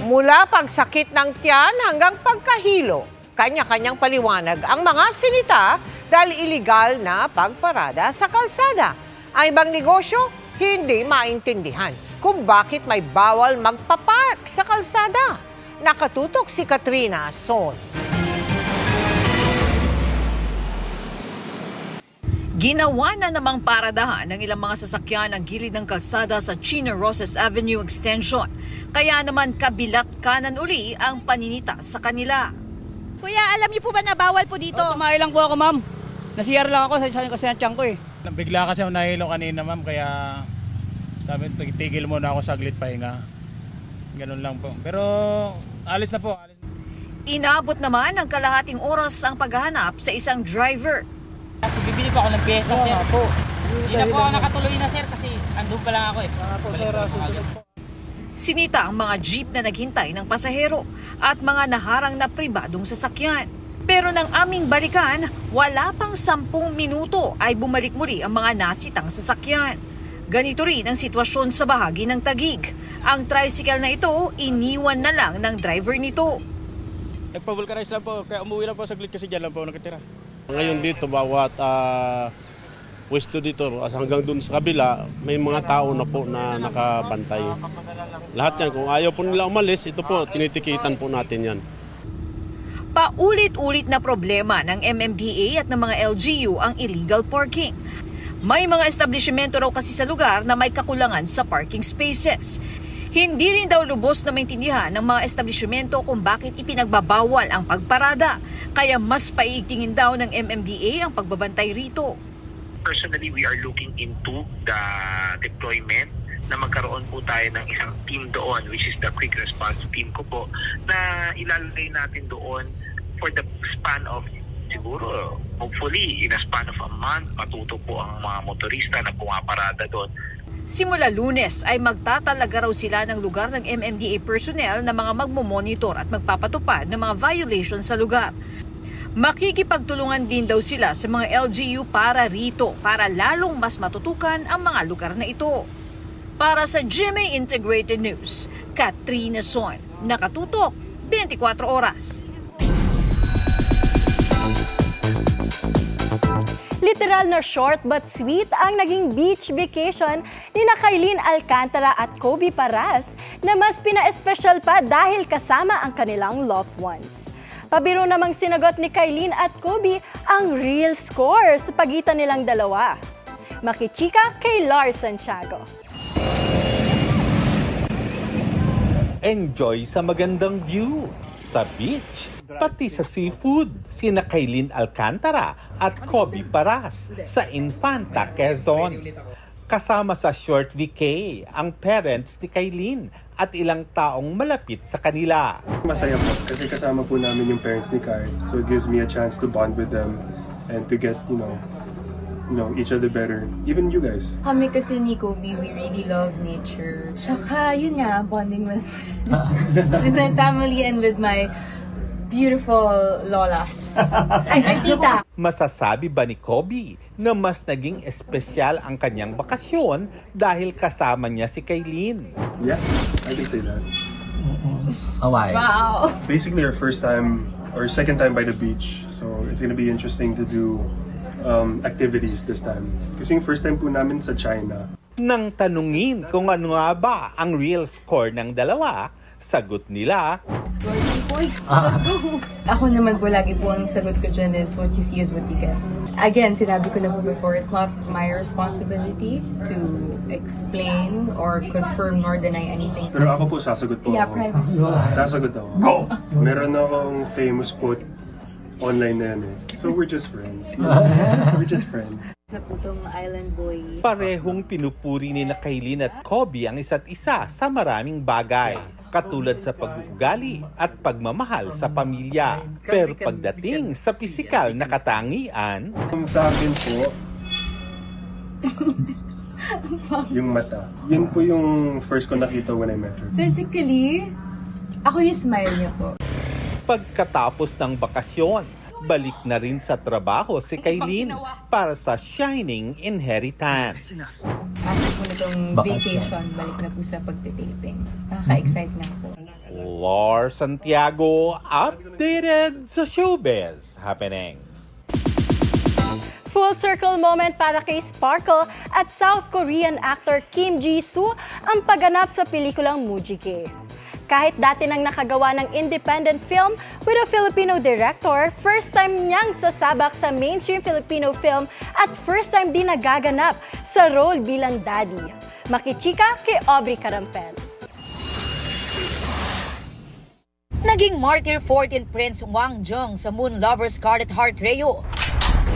Mula pagsakit ng tiyan hanggang pagkahilo, kanya-kanyang paliwanag ang mga sinita dahil iligal na pagparada sa kalsada. Ang ibang negosyo, hindi maintindihan kung bakit may bawal magpapark sa kalsada. Nakatutok si Katrina Son. Ginawa na namang paradahan ng ilang mga sasakyan ang gilid ng kalsada sa Chino Roses Avenue Extension. Kaya naman kabilat kanan uli ang paninita sa kanila. Kuya, alam niyo po ba na bawal po dito? Tumayo lang po ako, ma'am. Nasiyar lang ako kasi ang tiyan ko eh. Bigla kasi ako nahilo kanina, ma'am, kaya sabi, tigil muna ako saglit pahinga. Ganun lang po. Pero alis na po. Inabot naman ng kalahating oras ang paghahanap sa isang driver. Bibili po ako ng pyesa, sir. Hindi na po ako nakatuloy na, sir, kasi andun pa lang ako eh. Sinita ang mga jeep na naghintay ng pasahero at mga naharang na pribadong sasakyan. Pero nang aming balikan, wala pang 10 minuto ay bumalik muli ang mga nasitang sasakyan. Ganito rin ang sitwasyon sa bahagi ng Taguig. Ang tricycle na ito, iniwan na lang ng driver nito. Nagpa-vulcanize lang po, kaya umuwi lang po saglit kasi dyan lang po nakatira. Ngayon dito, bawat pwesto dito, hanggang dun sa kabila, may mga tao na po na nakabantay. Lahat yan, kung ayaw po nila umalis, ito po, tinitikitan po natin yan. Paulit-ulit na problema ng MMDA at ng mga LGU ang illegal parking. May mga establishmento raw kasi sa lugar na may kakulangan sa parking spaces. Hindi rin daw lubos na maintindihan ng mga establishmento kung bakit ipinagbabawal ang pagparada. Kaya mas paiigtingin daw ng MMDA ang pagbabantay rito. Personally, we are looking into the deployment na magkaroon po tayo ng isang team doon, which is the quick response team ko po, na ilalagay natin doon for the span of siguro, hopefully, in a span of a month, matuto po ang mga motorista na pumaparada doon. Simula Lunes ay magtatalaga raw sila ng lugar ng MMDA personnel na mga magmomonitor at magpapatupad ng mga violations sa lugar. Makikipagtulungan din daw sila sa mga LGU para rito para lalong mas matutukan ang mga lugar na ito. Para sa GMA Integrated News, Katrina Son, nakatutok 24 oras. Literal na short but sweet ang naging beach vacation ni Kailin Alcantara at Kobe Paras na mas pina-espesyal pa dahil kasama ang kanilang loved ones. Pabiro namang sinagot ni Kailin at Kobe ang real score sa pagitan nilang dalawa. Makichika kay Lars Santiago. Enjoy sa magandang view sa beach, pati sa seafood, sina Kailin Alcantara at Kobe Paras sa Infanta, Quezon. Kasama sa short vacay ang parents ni Kailin at ilang taong malapit sa kanila. Masaya po kasi kasama po namin yung parents ni Kai. So it gives me a chance to bond with them and to get, you know, each other better. Even you guys. Kami kasi ni Kobe, we really love nature. Tsaka yun nga, bonding with my family and with my beautiful lolas. Ay, tita. Masasabi ba ni Kobe na mas naging espesyal ang kanyang bakasyon dahil kasama niya si Kailin? Yeah, I can say that. Why? Wow. Basically our first time or second time by the beach. So it's gonna be interesting to do activities this time. Kasi yung first time po namin sa China. Nang tanungin kung ano nga ba ang real score ng dalawa, sagot nila, Sorry, points. Let's go. Ako naman po, lagi po ang sagot ko dyan is what you see is what you get. Again, sinabi ko na po before, it's not my responsibility to explain or confirm nor deny anything. Pero ako po, sasagot po Yeah, ako. privacy. Sasagot ako. Go! Meron akong famous quote online na yan eh. So we're just friends. We're just friends. Sa putong island boy. parehong pinupuri ni Kailin at Kobe ang isa't isa sa maraming bagay, katulad sa pag-uugali at pagmamahal sa pamilya. Pero pagdating sa pisikal na katangian, Sa akin po, yung mata. Yun po yung first ko nakita when I met her. Physically, ako yung smile niya po. pagkatapos ng bakasyon, balik na rin sa trabaho si Kailin para sa Shining Inheritance. After po nitong vacation, balik na po sa pagtitaping. Nakaka-excite na po. Lor Santiago, updated sa showbiz happenings. Full circle moment para kay Sparkle at South Korean actor Kim Ji-soo ang pagganap sa pelikulang Mujige. Kahit dati nang nakagawa ng independent film with a Filipino director, first time niyang sasabak sa mainstream Filipino film at first time din nagaganap sa role bilang daddy. Makichika kay Aubrey Carampel. Naging martyr 14 Prince Wang Jung sa Moon Lover Scarlet Heart Reo.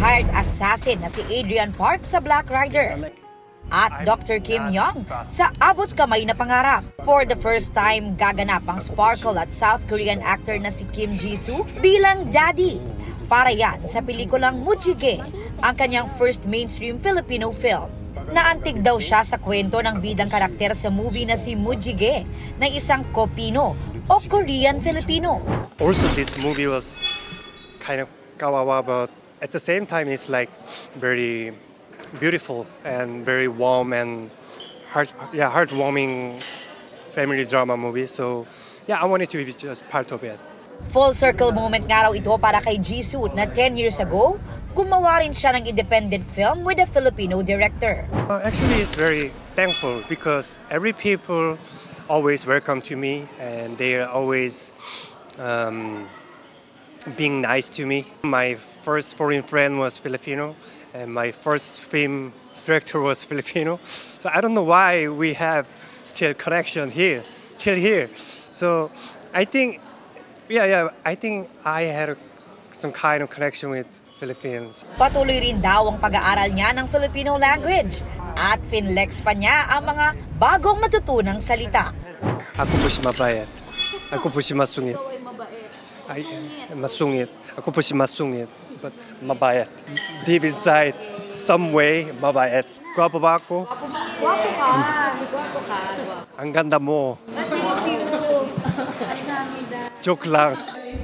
Hired assassin na si Adrian Park sa Black Rider. At Dr. Kim Young sa Abot Kamay na Pangarap. For the first time, gaganap ang Sparkle at South Korean actor na si Kim Ji-soo bilang daddy. Para yan sa pelikulang Mujige, ang kanyang first mainstream Filipino film. Naantig daw siya sa kwento ng bidang karakter sa movie na si Mujige na isang Kopino o Korean-Filipino. Also, this movie was kind of kawawa, but at the same time, it's like very beautiful and very warm and heartwarming family drama movie. So, yeah, I wanted to be just part of it. Full circle moment nga raw ito para kay Jisoo na 10 years ago, gumawa rin siya ng independent film with a Filipino director. Actually, it's very thankful because every people always welcome to me and they are always being nice to me. My first foreign friend was Filipino and my first film director was Filipino. So I don't know why we have still connection here, till here. So I think, I think I had some kind of connection with Philippines. Patuloy rin daw ang pag-aaral niya ng Filipino language at finlex pa niya ang mga bagong natutunang salita. Ako po si mabait. Ako po si masungit. Ay, masungit. Ako po si masungit. But mabait. Deep inside, some way, mabait. Gwapo ba ako? Gwapo ka. Gwapo ka. Ang ganda mo. Joke lang.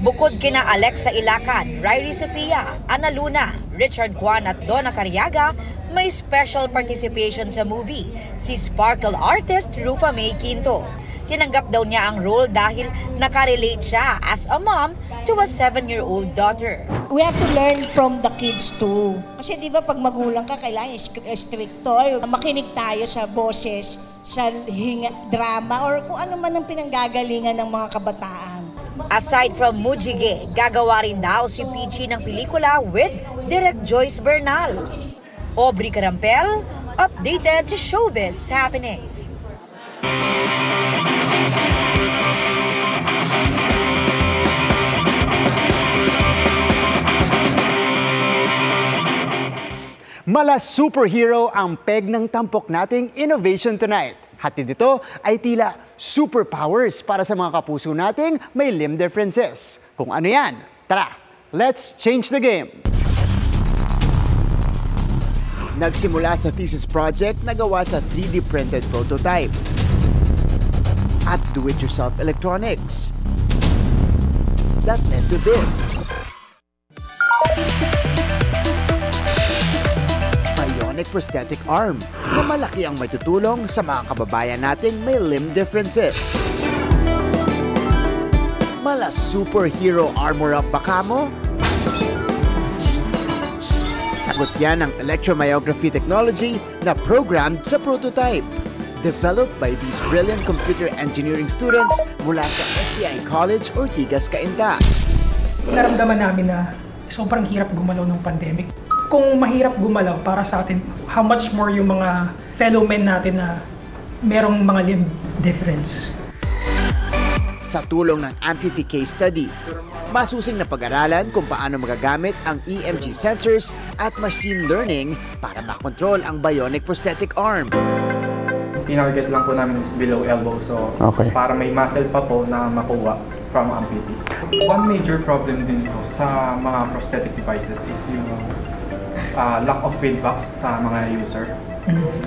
Bukod kina Alexa Ilacan, Ryrie Sofia, Ana Luna, Richard Juan at Donna Cariaga, may special participation sa movie, si Sparkle artist Rufa May Quinto. Tinanggap daw niya ang role dahil nakarelate siya as a mom to a 7-year-old daughter. We have to learn from the kids too. Kasi di ba pag magulang ka, kailangan stricto. Makinig tayo sa boses, sa drama, or kung ano man ang pinanggagalingan ng mga kabataan. Aside from Mujige, gagawa rin daw si Peachy ng pelikula with Direk Joyce Bernal. Aubrey Carampel, updated sa Showbiz Happenings. Mala superhero ang peg ng tampok nating Innovation Tonight. Hatid dito ay tila superpowers para sa mga kapuso nating may limb differences. Kung ano yan, tara, let's change the game! Nagsimula sa thesis project na gawa sa 3D printed prototype at do-it-yourself electronics. That led to this. Bionic prosthetic arm na malaki ang matutulong sa mga kababayan nating may limb differences. Mala superhero armor up baka mo? Sagot yan ng electromyography technology na programmed sa prototype. Developed by these brilliant computer engineering students mula sa STI College Ortigas, Cainta. Naramdaman namin na sobrang hirap gumalaw ng pandemic. Kung mahirap gumalaw para sa atin, how much more yung mga fellow men natin na merong mga limb difference. Sa tulong ng amputee case study, masusing na pag-aralan kung paano magagamit ang EMG sensors at machine learning para makontrol ang bionic prosthetic arm. Tinarget lang po namin is below elbow, so para may muscle pa po na makuha from amputee. One major problem din po sa mga prosthetic devices is yung lack of feedback sa mga user.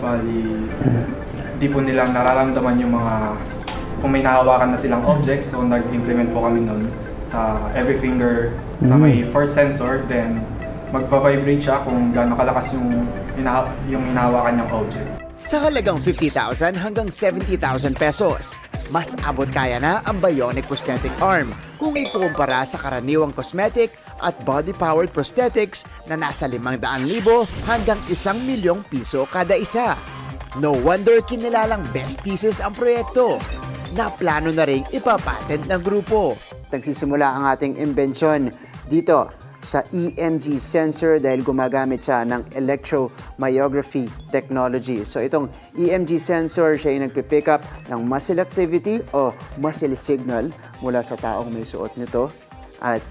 Bali, di po nila nararamdaman yung mga, kung may nahawakan na silang object, so nag-implement po kami nun sa every finger na may force sensor, then magpa-vibrate siya kung gaano kalakas yung hinahawakan niyang object. Sa halagang 50,000 hanggang 70,000 pesos, mas abot kaya na ang bionic prosthetic arm kung ikukumpara sa karaniwang cosmetic at body-powered prosthetics na nasa 500,000 hanggang 1,000,000 piso kada isa. No wonder kinilalang best thesis ang proyekto na plano na ring ipapatent ng grupo. Nagsisimula ang ating imbensyon dito sa EMG sensor dahil gumagamit siya ng electromyography technology. So itong EMG sensor, siya yung nagpipick up ng muscle activity o muscle signal mula sa taong may suot nito. At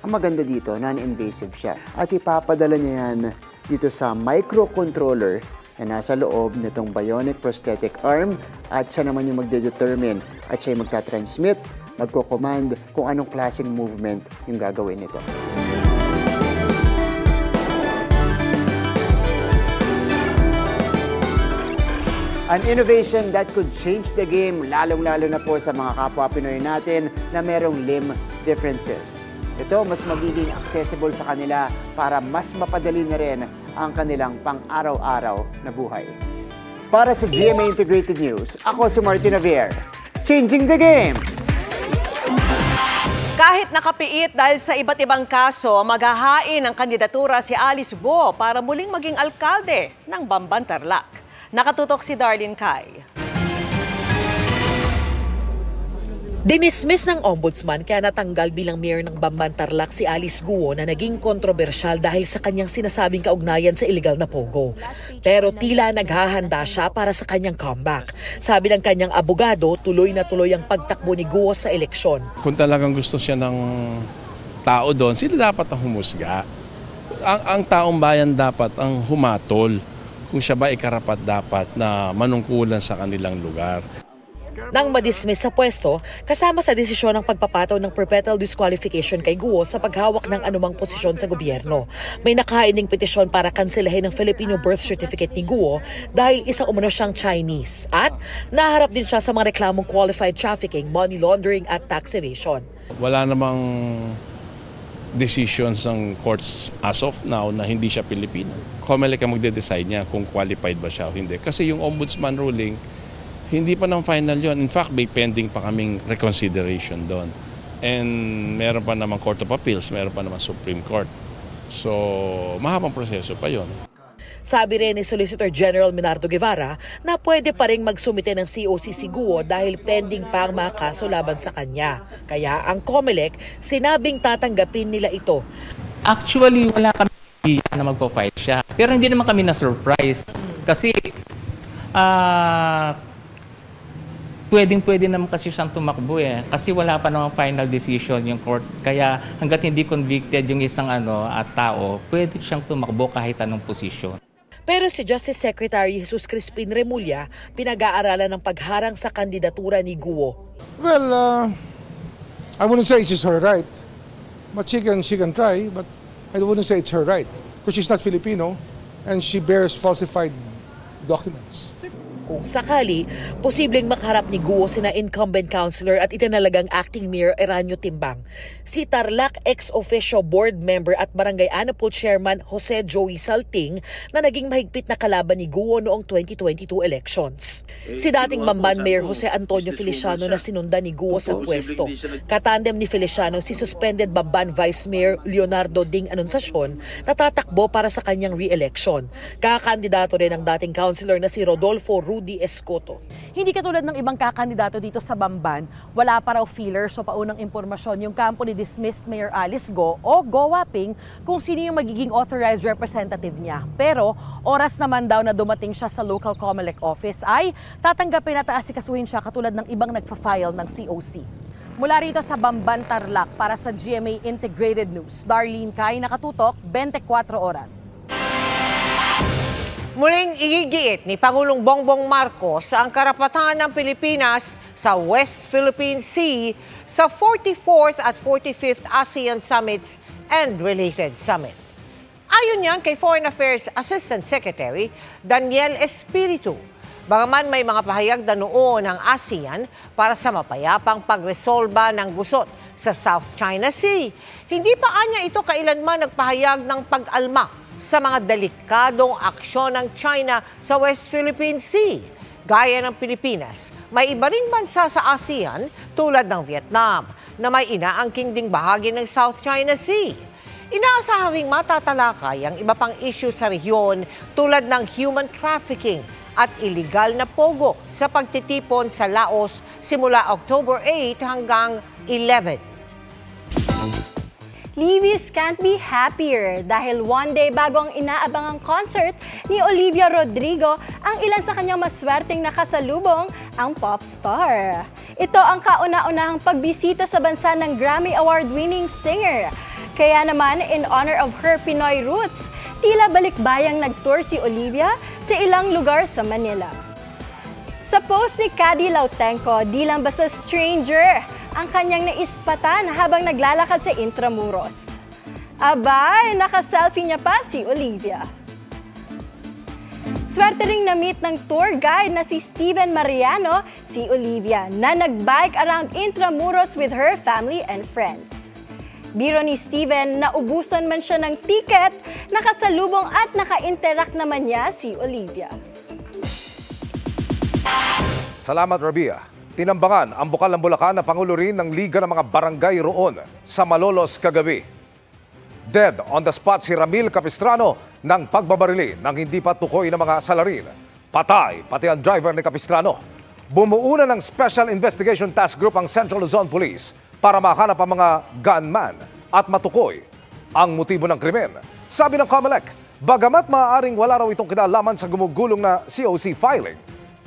ang maganda dito, non-invasive siya. At ipapadala niya yan dito sa microcontroller na nasa loob nitong bionic prosthetic arm at siya naman yung magde-determine at siya yung magta-transmit, magko-command kung anong klaseng movement yung gagawin nito. An innovation that could change the game, lalong-lalo na po sa mga kapwa Pinoy natin na merong limb differences. Ito, mas magiging accessible sa kanila para mas mapadali na rin ang kanilang pang-araw-araw na buhay. Para sa GMA Integrated News, ako si Martin Javier. Changing the game! Kahit nakapiit dahil sa iba't ibang kaso, maghahain ng kandidatura si Alice Guo para muling maging alkalde ng Bamban, Tarlac. Nakatutok si Darlene Kai. Dinismiss ng ombudsman kaya natanggal bilang mayor ng Bamban, Tarlac si Alice Guo na naging kontrobersyal dahil sa kanyang sinasabing kaugnayan sa illegal na pogo. Pero tila naghahanda siya para sa kanyang comeback. Sabi ng kanyang abogado, tuloy na tuloy ang pagtakbo ni Guo sa eleksyon. Kung talagang gusto siya ng tao doon, sila dapat ang humusga. Ang taong bayan dapat ang humatol kung siya ba ikarapat dapat na manungkulan sa kanilang lugar. Nang madismiss sa pwesto, kasama sa desisyon ng pagpapataw ng perpetual disqualification kay Guo sa paghawak ng anumang posisyon sa gobyerno. May nakahain ding petisyon para kanselahin ng Filipino birth certificate ni Guo dahil isa umano siyang Chinese. At naharap din siya sa mga reklamong qualified trafficking, money laundering at tax evasion. Wala namang decisions ng courts as of now na hindi siya Pilipino. COMELEC ang magde-decide niya kung qualified ba siya o hindi. Kasi yung ombudsman ruling, hindi pa ng final yon. In fact, may pending pa kaming reconsideration doon. And meron pa naman Court of Appeals, meron pa naman Supreme Court. So, mahabang proseso pa yon. Sabi rin ni Solicitor General Minardo Guevara na pwede pa rin magsumite ng COC si Guo dahil pending pa ang mga kaso laban sa kanya. Kaya ang COMELEC, sinabing tatanggapin nila ito. Actually, wala kami na magpo-fight siya. Pero hindi naman kami na-surprise. Kasi pwede naman kasi siyang tumakbo eh. Kasi wala pa namang final decision yung court. Kaya hanggat hindi convicted yung isang tao, pwede siyang tumakbo kahit anong posisyon. Pero si Justice Secretary Jesus Crispin Remulla, pinag-aaralan ng pagharang sa kandidatura ni Guo. Well, I wouldn't say it's her right. But she can try, but I wouldn't say it's her right. Because she's not Filipino and she bears falsified documents. Kung sakali, posibleng makaharap ni Guo sina incumbent councilor at itinalagang acting mayor Eranio Timbang, si Tarlac ex-officio board member at barangay Anapol chairman Jose Joey Salting na naging mahigpit na kalaban ni Guo noong 2022 elections. Si dating Bamban Mayor Jose Antonio Feliciano na sinundan ni Guo sa pwesto. Katandem ni Feliciano si suspended Bamban Vice Mayor Leonardo Ding Anunciacion na tatakbo para sa kanyang re-election. Kakandidato rin ang dating councilor na si Rodolfo Rudy Escoto. Hindi katulad ng ibang kakandidato dito sa Bamban, wala pa raw feelers o paunang impormasyon yung kampo ni dismissed Mayor Alice Guo o Go Waping kung sino yung magiging authorized representative niya. Pero oras naman daw na dumating siya sa local COMELEC office ay tatanggapin at aasikasuhin siya katulad ng ibang nagfa-file ng COC. Mula rito sa Bamban, Tarlac para sa GMA Integrated News, Darlene Kai, nakatutok 24 oras. Muling igigiit ni Pangulong Bongbong Marcos ang karapatan ng Pilipinas sa West Philippine Sea sa 44th at 45th ASEAN Summits and related summit. Ayon yan kay Foreign Affairs Assistant Secretary Daniel Espiritu. Bagaman may mga pahayag na noon ng ASEAN para sa mapayapang pagresolba ng gusot sa South China Sea, hindi pa anya ito kailanman nagpahayag ng pag-alma sa mga delikadong aksyon ng China sa West Philippine Sea. Gaya ng Pilipinas, may iba ring bansa sa ASEAN tulad ng Vietnam na may inaangking ding bahagi ng South China Sea. Inaasahan ring matatalakay ang iba pang issue sa rehiyon tulad ng human trafficking at illegal na pogo sa pagtitipon sa Laos simula October 8 hanggang 11. Livis can't be happier dahil one day bago ang inaabangang concert ni Olivia Rodrigo, ang ilan sa kanyang maswerteng nakasalubong ang pop star. Ito ang kauna-unahang pagbisita sa bansa ng Grammy Award-winning singer. Kaya naman, in honor of her Pinoy roots, tila balikbayang nag-tour si Olivia sa ilang lugar sa Manila. Sa post ni Cady Lautenco, di lang basta stranger ang kanyang naispatan habang naglalakad sa Intramuros. Abay, naka-selfie niya pa si Olivia. Swerte ring na-meet ng tour guide na si Steven Mariano, si Olivia, na nag-bike around Intramuros with her family and friends. Biro ni Steven, naubusan man siya ng ticket, nakasalubong at naka-interact naman niya si Olivia. Salamat, Rabia. Tinambangan ang bukal ng Bulacan na pangulo rin ng Liga ng mga Barangay roon sa Malolos kagabi. Dead on the spot si Ramil Capistrano ng pagbabarili ng hindi pa tukoy na mga salarin. Patay pati ang driver ni Capistrano. Bumuuna ng Special Investigation Task Group ang Central Luzon Police para mahanap ang mga gunman at matukoy ang motibo ng krimen. Sabi ng COMELEC, bagamat maaaring wala raw itong kinalaman sa gumugulong na COC filing,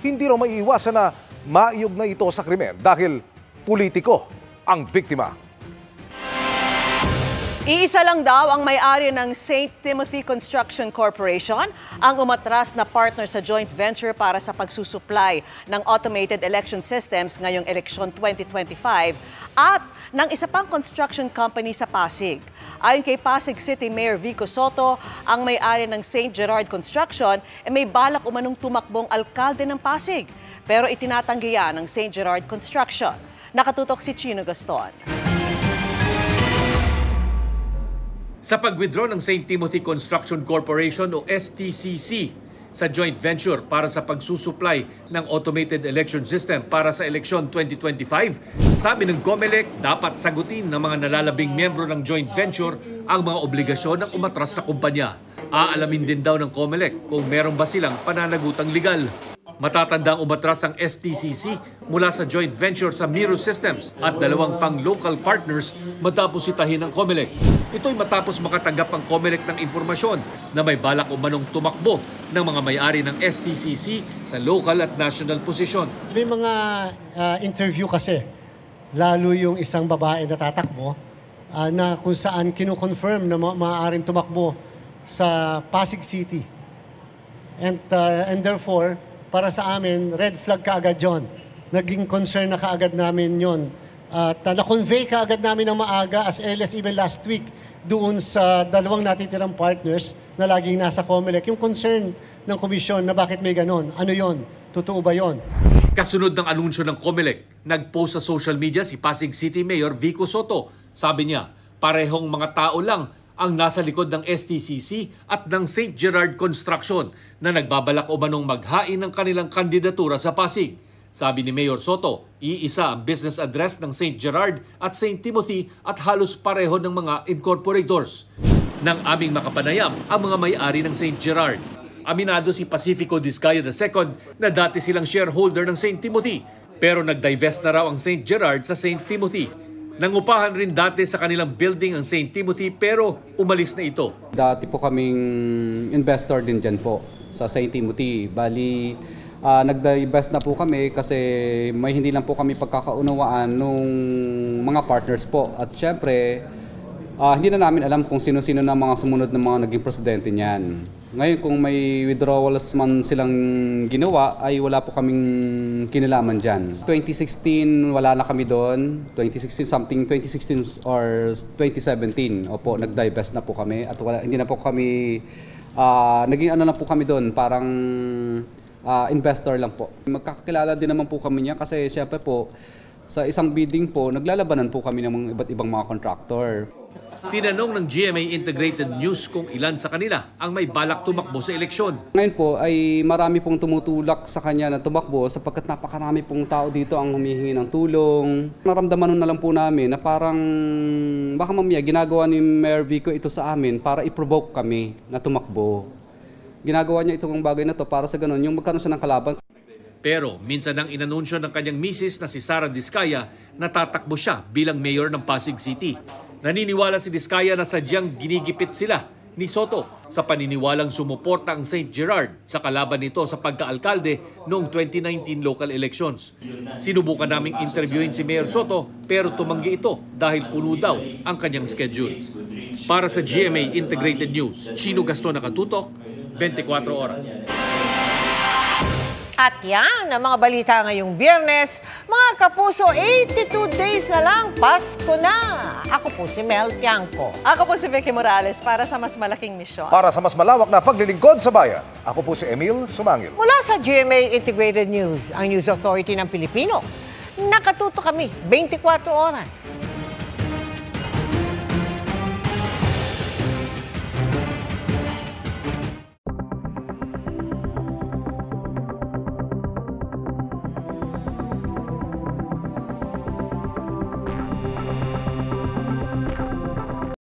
hindi raw maiiwasan na maiugnay ito sa krimen dahil politiko ang biktima. Iisa lang daw ang may-ari ng St. Timothy Construction Corporation ang umatras na partner sa joint venture para sa pagsusupply ng automated election systems ngayong eleksyon 2025 at ng isa pang construction company sa Pasig. Ayon kay Pasig City Mayor Vico Soto, ang may-ari ng St. Gerard Construction ay may balak umanong tumakbong alkalde ng Pasig. Pero itinatanggi yan ng St. Gerard Construction. Nakatutok si Chino Gaston. Sa pag-withdraw ng St. Timothy Construction Corporation o STCC sa joint venture para sa pagsusupply ng automated election system para sa eleksyon 2025, sabi ng COMELEC, dapat sagutin ng mga nalalabing miyembro ng joint venture ang mga obligasyon ng umatras na kumpanya. Aalamin din daw ng COMELEC kung meron ba silang pananagutang legal. Matatandang umatras ang STCC mula sa joint venture sa Miro Systems at dalawang pang local partners matapos sitahin ng COMELEC. Ito'y matapos makatanggap ang COMELEC ng impormasyon na may balak umanong tumakbo ng mga may-ari ng STCC sa local at national posisyon. May mga interview kasi, lalo yung isang babae na tatakbo, na kung saan kino-confirm na maaaring tumakbo sa Pasig City. And therefore, para sa amin, red flag kaagad yun. Naging concern na kaagad namin yun. At na-convey kaagad namin ng maaga as early as even last week doon sa dalawang natitirang partners na laging nasa COMELEC. Yung concern ng komisyon na bakit may ganon. Ano yon? Totoo ba yon? Kasunod ng anunsyo ng COMELEC, nag-post sa social media si Pasig City Mayor Vico Soto. Sabi niya, parehong mga tao lang ang nasa likod ng STCC at ng St. Gerard Construction na nagbabalak umanong maghain ng kanilang kandidatura sa Pasig. Sabi ni Mayor Soto, iisa ang business address ng St. Gerard at St. Timothy at halos pareho ng mga incorporators. Nang aming makapanayam ang mga may-ari ng St. Gerard, aminado si Pacifico Discaya II na dati silang shareholder ng St. Timothy pero nag-divest na raw ang St. Gerard sa St. Timothy. Nangupahan rin dati sa kanilang building ang St. Timothy pero umalis na ito. Dati po kaming investor din dyan po sa St. Timothy. Bali, nag-divest na po kami kasi may hindi lang po kami pagkakaunawaan nung mga partners po. At syempre, hindi na namin alam kung sino-sino na mga sumunod na mga naging presidente niyan. Ngayon kung may withdrawals man silang ginawa ay wala po kaming kinalaman dyan. 2016 wala na kami doon, 2016 or 2017, opo, nag-divest na po kami at hindi na po kami, naging ano na po kami doon, parang investor lang po. Magkakakilala din naman po kami niya kasi syempre po, Sa isang bidding po, naglalabanan po kami ng mga iba't ibang mga contractor. Tinanong ng GMA Integrated News kung ilan sa kanila ang may balak tumakbo sa eleksyon. Ngayon po ay marami pong tumutulak sa kanya na tumakbo sapagkat napakarami pong tao dito ang humihingi ng tulong. Naramdaman na lang po namin na parang baka mamaya ginagawa ni Mayor Vico ito sa amin para i-provoke kami na tumakbo. Ginagawa niya itong bagay na to para sa ganun yung magkaroon siya ng kalaban. Pero minsan nang inanunsyo ng kanyang misis na si Sara Diskaya na tatakbo siya bilang mayor ng Pasig City. Naniniwala si Diskaya na sadyang ginigipit sila ni Soto sa paniniwalang sumuporta ang St. Gerard sa kalaban nito sa pagka-alkalde noong 2019 local elections. Sinubukan naming interviewin si Mayor Soto pero tumanggi ito dahil puno daw ang kanyang schedule. Para sa GMA Integrated News, Chino Gaston Nakatutok, 24 oras. At yan ang mga balita ngayong Biyernes. Mga kapuso, 82 days na lang, Pasko na. Ako po si Mel Tiangco. Ako po si Vicky Morales para sa mas malaking misyon. Para sa mas malawak na paglilingkod sa bayan, ako po si Emil Sumangil. Mula sa GMA Integrated News, ang News Authority ng Pilipino. Nakatuto kami 24 oras.